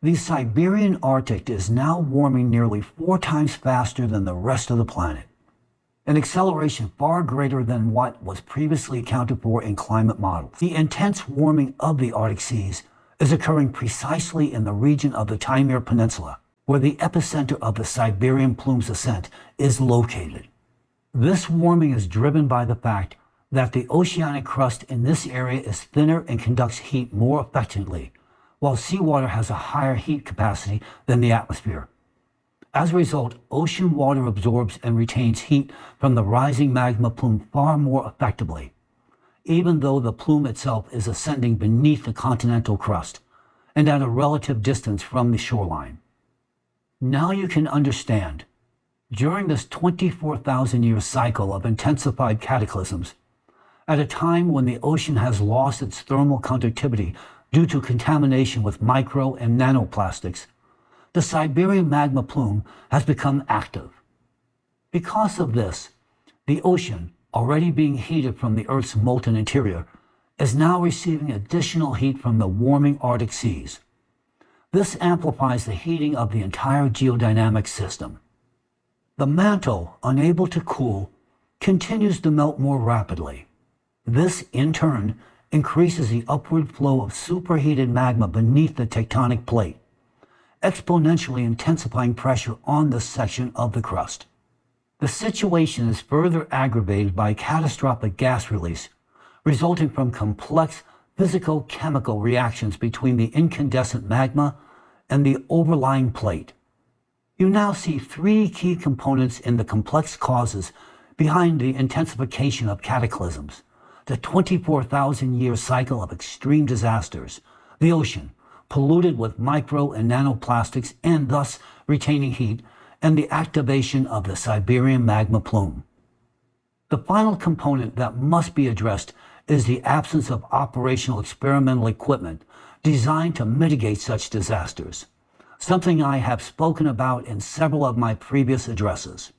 The Siberian Arctic is now warming nearly 4 times faster than the rest of the planet, an acceleration far greater than what was previously accounted for in climate models. The intense warming of the Arctic seas is occurring precisely in the region of the Taimyr Peninsula, where the epicenter of the Siberian plume's ascent is located. This warming is driven by the fact that the oceanic crust in this area is thinner and conducts heat more effectively, while seawater has a higher heat capacity than the atmosphere. As a result, ocean water absorbs and retains heat from the rising magma plume far more effectively, even though the plume itself is ascending beneath the continental crust and at a relative distance from the shoreline. Now you can understand, during this 24,000-year cycle of intensified cataclysms, at a time when the ocean has lost its thermal conductivity due to contamination with micro and nanoplastics, the Siberian magma plume has become active. Because of this, the ocean, already being heated from the Earth's molten interior, is now receiving additional heat from the warming Arctic seas. This amplifies the heating of the entire geodynamic system. The mantle, unable to cool, continues to melt more rapidly. This, in turn, increases the upward flow of superheated magma beneath the tectonic plate, exponentially intensifying pressure on this section of the crust. The situation is further aggravated by catastrophic gas release, resulting from complex physico-chemical reactions between the incandescent magma and the overlying plate. You now see 3 key components in the complex causes behind the intensification of cataclysms: the 24,000-year cycle of extreme disasters, the ocean, polluted with micro and nanoplastics and thus retaining heat, and the activation of the Siberian magma plume. The final component that must be addressed is the absence of operational experimental equipment designed to mitigate such disasters, something I have spoken about in several of my previous addresses.